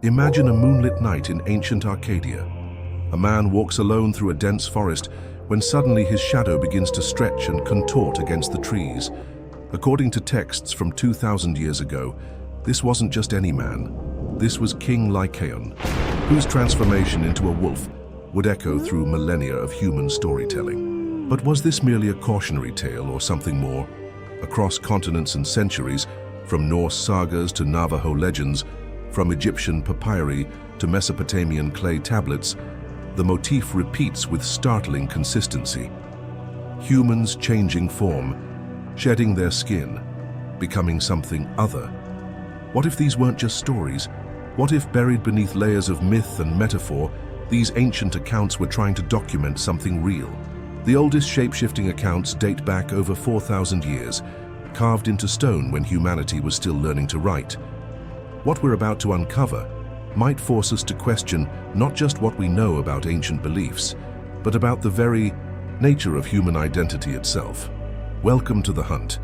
Imagine a moonlit night in ancient Arcadia. A man walks alone through a dense forest when suddenly his shadow begins to stretch and contort against the trees. According to texts from 2,000 years ago, this wasn't just any man. This was King Lycaon, whose transformation into a wolf would echo through millennia of human storytelling. But was this merely a cautionary tale or something more? Across continents and centuries, from Norse sagas to Navajo legends, from Egyptian papyri to Mesopotamian clay tablets, the motif repeats with startling consistency. Humans changing form, shedding their skin, becoming something other. What if these weren't just stories? What if, buried beneath layers of myth and metaphor, these ancient accounts were trying to document something real? The oldest shape-shifting accounts date back over 4,000 years, carved into stone when humanity was still learning to write. What we're about to uncover might force us to question not just what we know about ancient beliefs, but about the very nature of human identity itself. Welcome to the hunt.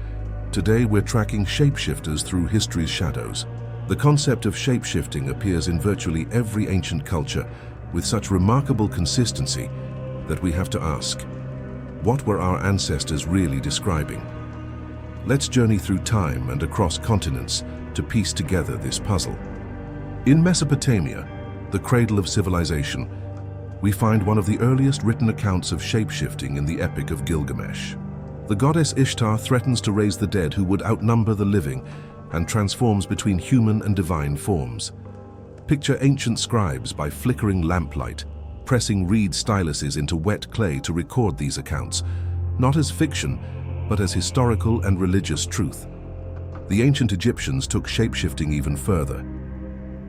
Today we're tracking shapeshifters through history's shadows. The concept of shapeshifting appears in virtually every ancient culture with such remarkable consistency that we have to ask, what were our ancestors really describing? Let's journey through time and across continents to piece together this puzzle. In Mesopotamia, the cradle of civilization, we find one of the earliest written accounts of shapeshifting in the Epic of Gilgamesh. The goddess Ishtar threatens to raise the dead who would outnumber the living and transforms between human and divine forms. Picture ancient scribes by flickering lamplight, pressing reed styluses into wet clay to record these accounts, not as fiction, but as historical and religious truth. The ancient Egyptians took shapeshifting even further.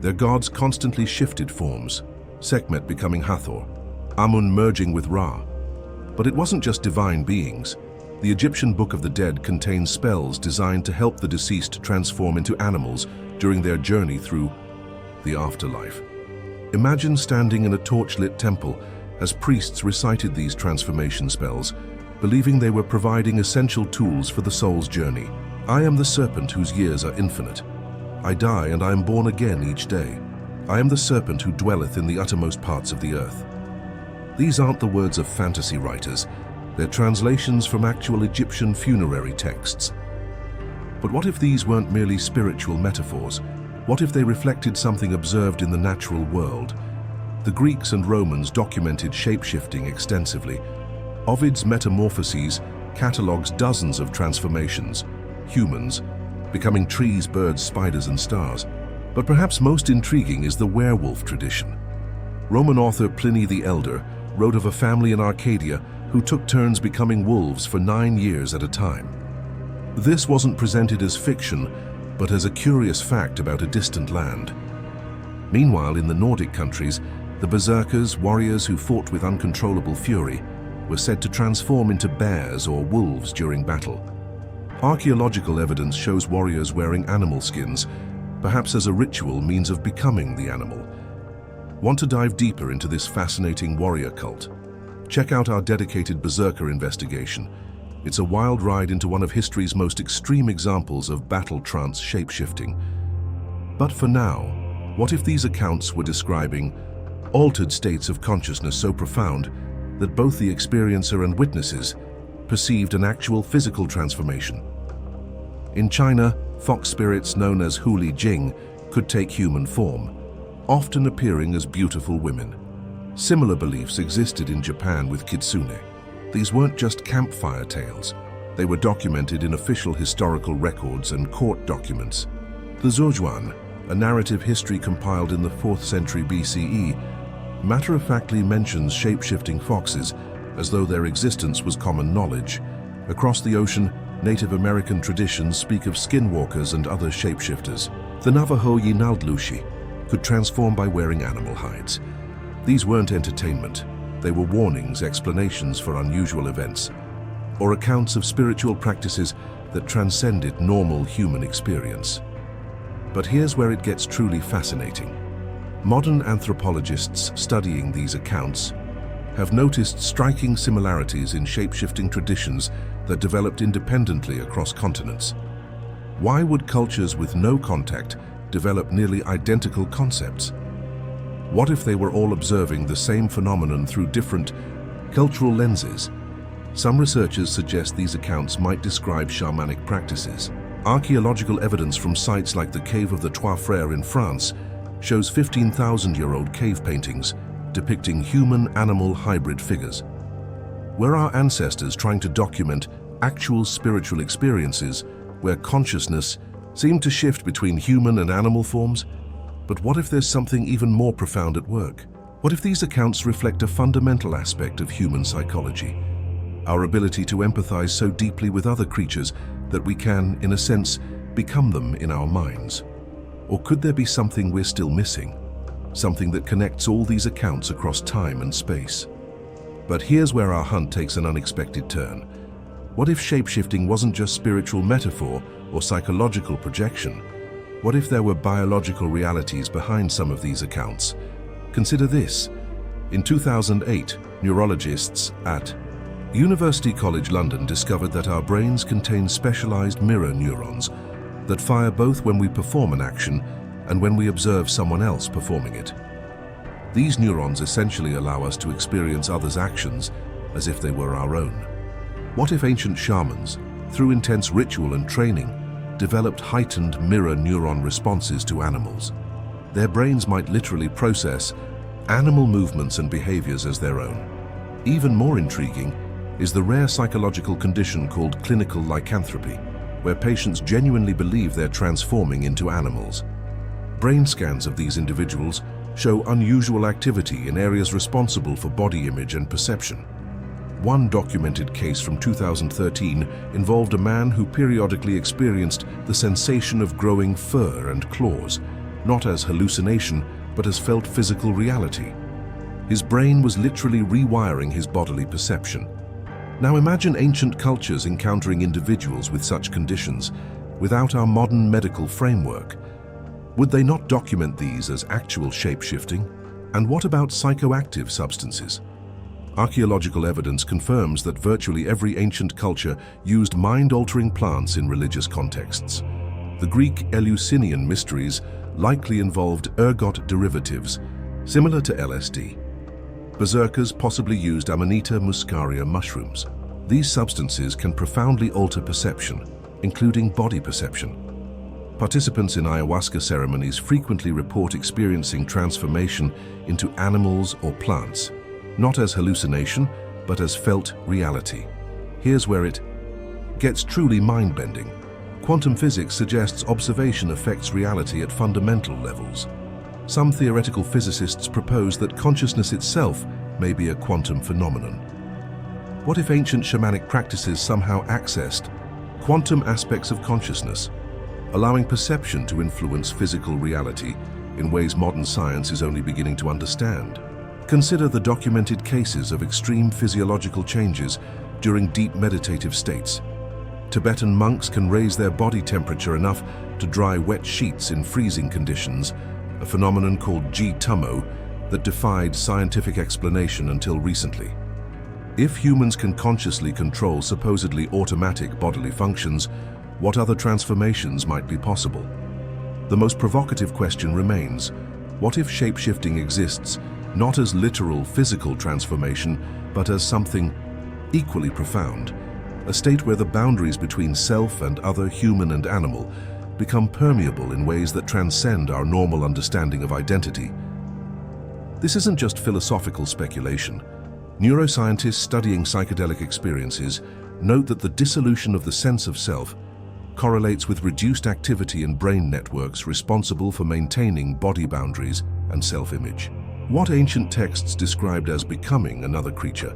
Their gods constantly shifted forms, Sekhmet becoming Hathor, Amun merging with Ra. But it wasn't just divine beings. The Egyptian Book of the Dead contains spells designed to help the deceased transform into animals during their journey through the afterlife. Imagine standing in a torchlit temple as priests recited these transformation spells, believing they were providing essential tools for the soul's journey. I am the serpent whose years are infinite. I die and I am born again each day. I am the serpent who dwelleth in the uttermost parts of the earth. These aren't the words of fantasy writers. They're translations from actual Egyptian funerary texts. But what if these weren't merely spiritual metaphors? What if they reflected something observed in the natural world? The Greeks and Romans documented shape-shifting extensively. Ovid's Metamorphoses catalogues dozens of transformations, humans becoming trees, birds, spiders, and stars. But perhaps most intriguing is the werewolf tradition. Roman author Pliny the Elder wrote of a family in Arcadia who took turns becoming wolves for 9 years at a time. This wasn't presented as fiction, but as a curious fact about a distant land. Meanwhile, in the Nordic countries, the berserkers, warriors who fought with uncontrollable fury, were said to transform into bears or wolves during battle. Archaeological evidence shows warriors wearing animal skins, perhaps as a ritual means of becoming the animal. Want to dive deeper into this fascinating warrior cult? Check out our dedicated berserker investigation. It's a wild ride into one of history's most extreme examples of battle trance shapeshifting. But for now, what if these accounts were describing altered states of consciousness so profound that both the experiencer and witnesses perceived an actual physical transformation? In China, fox spirits known as Huli Jing could take human form, often appearing as beautiful women. Similar beliefs existed in Japan with kitsune. These weren't just campfire tales. They were documented in official historical records and court documents. The Zhuojuan, a narrative history compiled in the 4th century BCE, matter-of-factly mentions shape-shifting foxes as though their existence was common knowledge. Across the ocean, Native American traditions speak of skinwalkers and other shapeshifters. The Navajo Yinaldlushi could transform by wearing animal hides. These weren't entertainment. They were warnings, explanations for unusual events, or accounts of spiritual practices that transcended normal human experience. But here's where it gets truly fascinating. Modern anthropologists studying these accounts have noticed striking similarities in shape-shifting traditions that developed independently across continents. Why would cultures with no contact develop nearly identical concepts? What if they were all observing the same phenomenon through different cultural lenses? Some researchers suggest these accounts might describe shamanic practices. Archaeological evidence from sites like the Cave of the Trois Frères in France shows 15,000-year-old cave paintings depicting human-animal hybrid figures. Were our ancestors trying to document actual spiritual experiences where consciousness seemed to shift between human and animal forms? But what if there's something even more profound at work? What if these accounts reflect a fundamental aspect of human psychology? Our ability to empathize so deeply with other creatures that we can, in a sense, become them in our minds? Or could there be something we're still missing? Something that connects all these accounts across time and space? But here's where our hunt takes an unexpected turn. What if shapeshifting wasn't just spiritual metaphor or psychological projection? What if there were biological realities behind some of these accounts? Consider this. In 2008, neurologists at University College London discovered that our brains contain specialized mirror neurons that fire both when we perform an action and when we observe someone else performing it. These neurons essentially allow us to experience others' actions as if they were our own. What if ancient shamans, through intense ritual and training, developed heightened mirror neuron responses to animals? Their brains might literally process animal movements and behaviors as their own. Even more intriguing is the rare psychological condition called clinical lycanthropy, where patients genuinely believe they're transforming into animals. Brain scans of these individuals show unusual activity in areas responsible for body image and perception. One documented case from 2013 involved a man who periodically experienced the sensation of growing fur and claws, not as hallucination, but as felt physical reality. His brain was literally rewiring his bodily perception. Now imagine ancient cultures encountering individuals with such conditions without our modern medical framework. Would they not document these as actual shape-shifting? And what about psychoactive substances? Archaeological evidence confirms that virtually every ancient culture used mind-altering plants in religious contexts. The Greek Eleusinian mysteries likely involved ergot derivatives, similar to LSD. Berserkers possibly used Amanita muscaria mushrooms. These substances can profoundly alter perception, including body perception. Participants in ayahuasca ceremonies frequently report experiencing transformation into animals or plants, not as hallucination, but as felt reality. Here's where it gets truly mind-bending. Quantum physics suggests observation affects reality at fundamental levels. Some theoretical physicists propose that consciousness itself may be a quantum phenomenon. What if ancient shamanic practices somehow accessed quantum aspects of consciousness, allowing perception to influence physical reality in ways modern science is only beginning to understand? Consider the documented cases of extreme physiological changes during deep meditative states. Tibetan monks can raise their body temperature enough to dry wet sheets in freezing conditions, a phenomenon called G-tummo that defied scientific explanation until recently. If humans can consciously control supposedly automatic bodily functions, what other transformations might be possible? The most provocative question remains, what if shape-shifting exists not as literal physical transformation, but as something equally profound, a state where the boundaries between self and other human and animal become permeable in ways that transcend our normal understanding of identity? This isn't just philosophical speculation. Neuroscientists studying psychedelic experiences note that the dissolution of the sense of self correlates with reduced activity in brain networks responsible for maintaining body boundaries and self-image. What ancient texts described as becoming another creature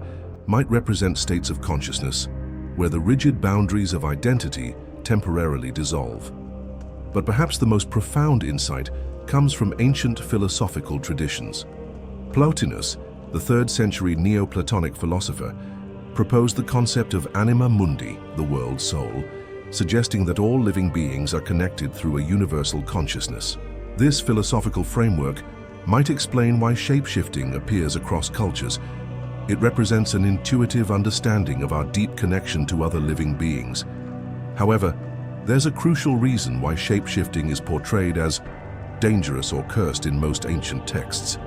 might represent states of consciousness where the rigid boundaries of identity temporarily dissolve. But perhaps the most profound insight comes from ancient philosophical traditions. Plotinus, the 3rd century Neoplatonic philosopher, proposed the concept of anima mundi, the world soul, suggesting that all living beings are connected through a universal consciousness. This philosophical framework might explain why shape-shifting appears across cultures. It represents an intuitive understanding of our deep connection to other living beings. However, there's a crucial reason why shape-shifting is portrayed as dangerous or cursed in most ancient texts.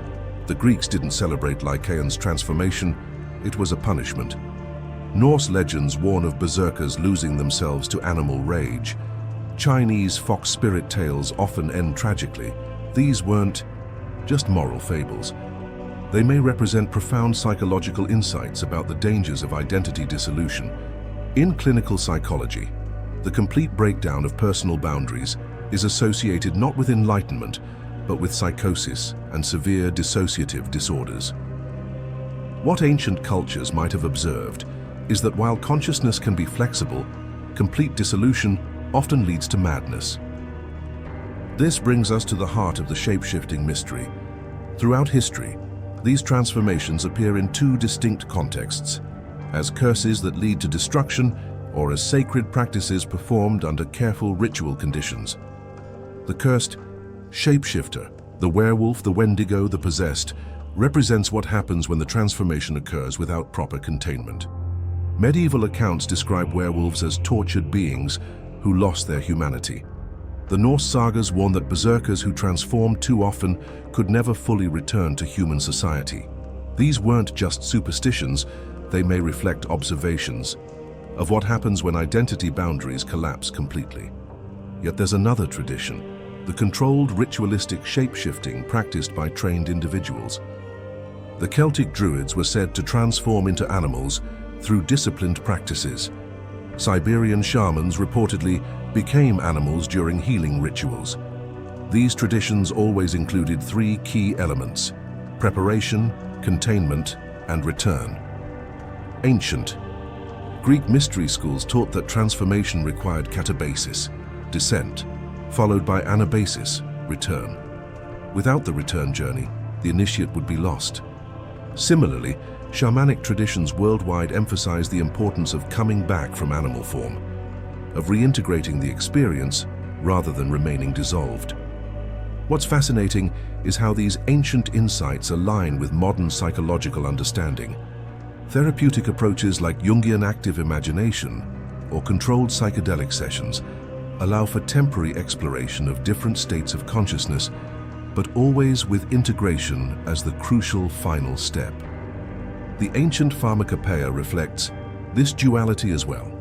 The Greeks didn't celebrate Lycaon's transformation, it was a punishment. Norse legends warn of berserkers losing themselves to animal rage. Chinese fox spirit tales often end tragically. These weren't just moral fables. They may represent profound psychological insights about the dangers of identity dissolution. In clinical psychology, the complete breakdown of personal boundaries is associated not with enlightenment, but with psychosis and severe dissociative disorders. What ancient cultures might have observed is that while consciousness can be flexible, complete dissolution often leads to madness. This brings us to the heart of the shape-shifting mystery. Throughout history, these transformations appear in two distinct contexts: as curses that lead to destruction, or as sacred practices performed under careful ritual conditions. The cursed shapeshifter, the werewolf, the wendigo, the possessed, represents what happens when the transformation occurs without proper containment. Medieval accounts describe werewolves as tortured beings who lost their humanity. The Norse sagas warn that berserkers who transformed too often could never fully return to human society. These weren't just superstitions, they may reflect observations of what happens when identity boundaries collapse completely. Yet there's another tradition, the controlled ritualistic shape-shifting practiced by trained individuals. The Celtic Druids were said to transform into animals through disciplined practices. Siberian shamans reportedly became animals during healing rituals. These traditions always included three key elements: preparation, containment, and return. Ancient Greek mystery schools taught that transformation required katabasis, descent, followed by anabasis, return. Without the return journey, the initiate would be lost. Similarly, shamanic traditions worldwide emphasize the importance of coming back from animal form, of reintegrating the experience rather than remaining dissolved. What's fascinating is how these ancient insights align with modern psychological understanding. Therapeutic approaches like Jungian active imagination or controlled psychedelic sessions allow for temporary exploration of different states of consciousness, but always with integration as the crucial final step. The ancient pharmacopoeia reflects this duality as well.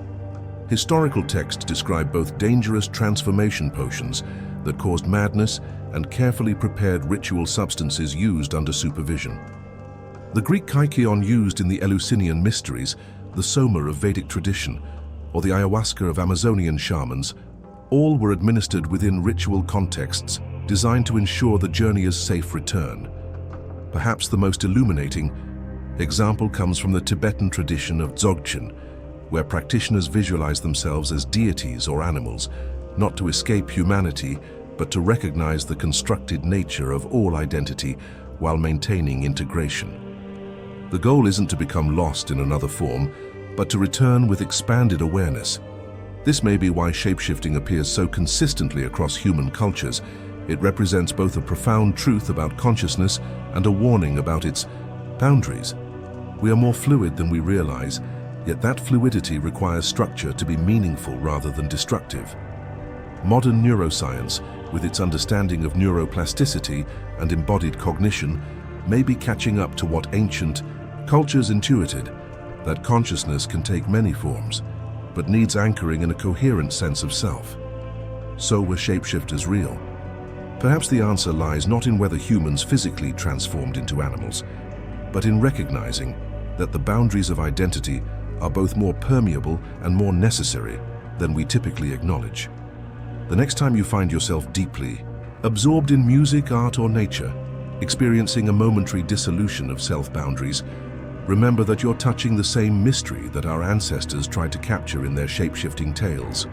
Historical texts describe both dangerous transformation potions that caused madness and carefully prepared ritual substances used under supervision. The Greek kykeon used in the Eleusinian mysteries, the soma of Vedic tradition, or the ayahuasca of Amazonian shamans, all were administered within ritual contexts designed to ensure the journeyer's safe return. Perhaps the most illuminating example comes from the Tibetan tradition of Dzogchen, where practitioners visualize themselves as deities or animals, not to escape humanity, but to recognize the constructed nature of all identity while maintaining integration. The goal isn't to become lost in another form, but to return with expanded awareness. This may be why shapeshifting appears so consistently across human cultures. It represents both a profound truth about consciousness and a warning about its boundaries. We are more fluid than we realize, yet that fluidity requires structure to be meaningful rather than destructive. Modern neuroscience, with its understanding of neuroplasticity and embodied cognition, may be catching up to what ancient cultures intuited, that consciousness can take many forms, but needs anchoring in a coherent sense of self. So were shapeshifters real? Perhaps the answer lies not in whether humans physically transformed into animals, but in recognizing that the boundaries of identity are both more permeable and more necessary than we typically acknowledge. The next time you find yourself deeply absorbed in music, art, or nature, experiencing a momentary dissolution of self-boundaries, remember that you're touching the same mystery that our ancestors tried to capture in their shape-shifting tales.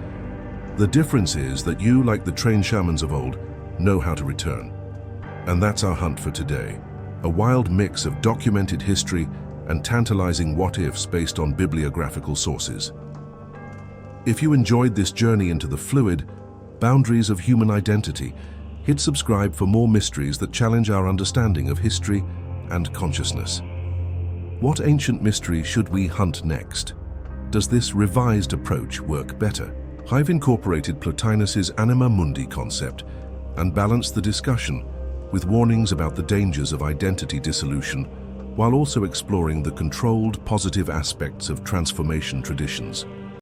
The difference is that you, like the trained shamans of old, know how to return. And that's our hunt for today, a wild mix of documented history and tantalizing what-ifs based on bibliographical sources. If you enjoyed this journey into the fluid boundaries of human identity, hit subscribe for more mysteries that challenge our understanding of history and consciousness. What ancient mystery should we hunt next? Does this revised approach work better? I've incorporated Plotinus's anima mundi concept, and balance the discussion with warnings about the dangers of identity dissolution, while also exploring the controlled, positive aspects of transformation traditions.